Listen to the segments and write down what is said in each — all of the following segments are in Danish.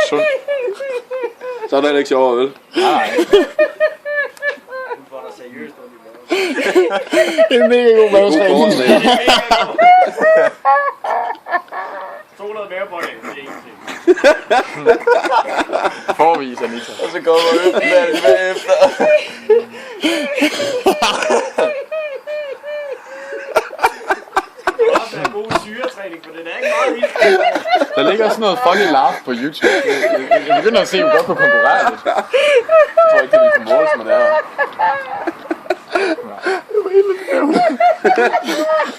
sundt. Så er det ikke sjovere, vel? Nej. Det er mega god madtræning. 200 mere på det, det er ingenting. Forvis, Anita. Og så går man øben bagefter. Det er også en god syretræning, for det er ikke meget vildt. Der ligger sådan noget funny laugh på YouTube. Jeg begynder at se, at vi godt kunne konkurrere lidt. Jeg tror ikke, det vil kunne måles med det her.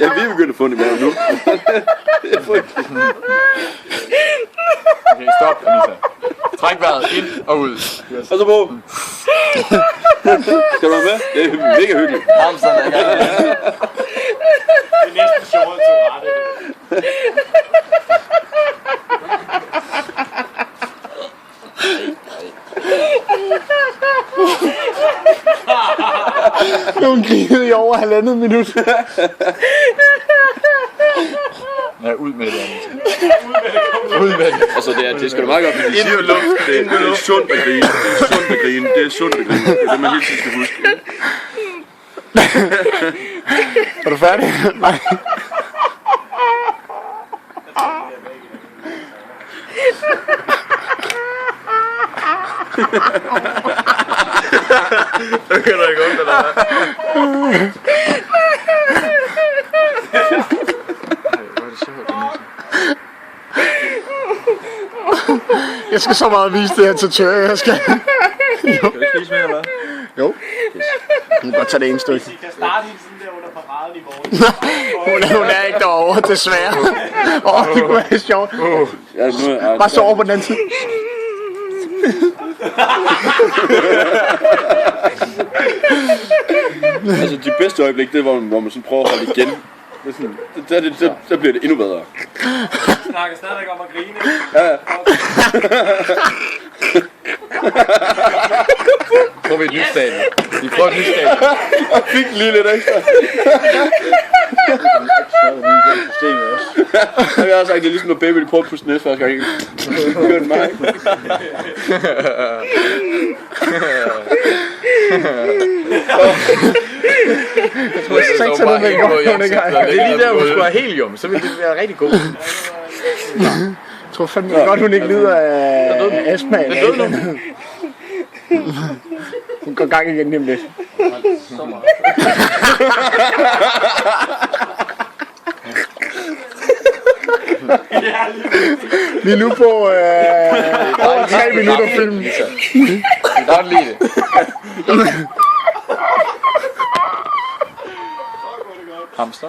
Ja, vi er begyndt at få det med nu. Okay, stop, Anita. Træk vejret ind og ud. Og så på. Skal du være med? Det er mega hyggeligt. Hamsteren er i gang. Det er næsten sjovere til at rette det. Hun grinede i over 1,5 minut. Ja, ud med det, Anita. Ud med det. Altså, det skal du meget godt, fordi de siger luft. Det er sundt at grine. Det er sundt at grine. Det er sundt at grine. Det er det, man hele tiden skal huske. Er du færdig? Nej. Det kan du ikke ondt, eller hvad? Hvor er det sjovt, Anita. Jeg skal så meget vise det her til Tørre. Jeg skal. Kan du ikke spise mere, eller hvad? Jo. Du kan godt tage det ene stykke. I kan starte i sådan der under paradeniveau. Hun er ikke derovre, desværre. Det kunne være sjovt. Ja, nu Bare så over på den anden side. altså, de bedste øjeblik, det er, hvor man sådan prøver at holde igen. Det er sådan, der bliver det endnu bedre. Vi snakker stadigvæk om at grine. Ja. Prøver vi et nyt stadie. Vi prøver et nyt stadie. Jeg fik lige lidt ekstra. Jeg har sagt, det er ligesom når baby prøver at puste ned første gang. Det gør det mig. Det er lige der, hun skulle have helium, så ville det være rigtig godt. Jeg tror fandme godt, hun ikke lider af astma. Hun går gang igen lige om lidt. Vi er nu på over 3 minutter film. Vi kan godt lide det. Hamster.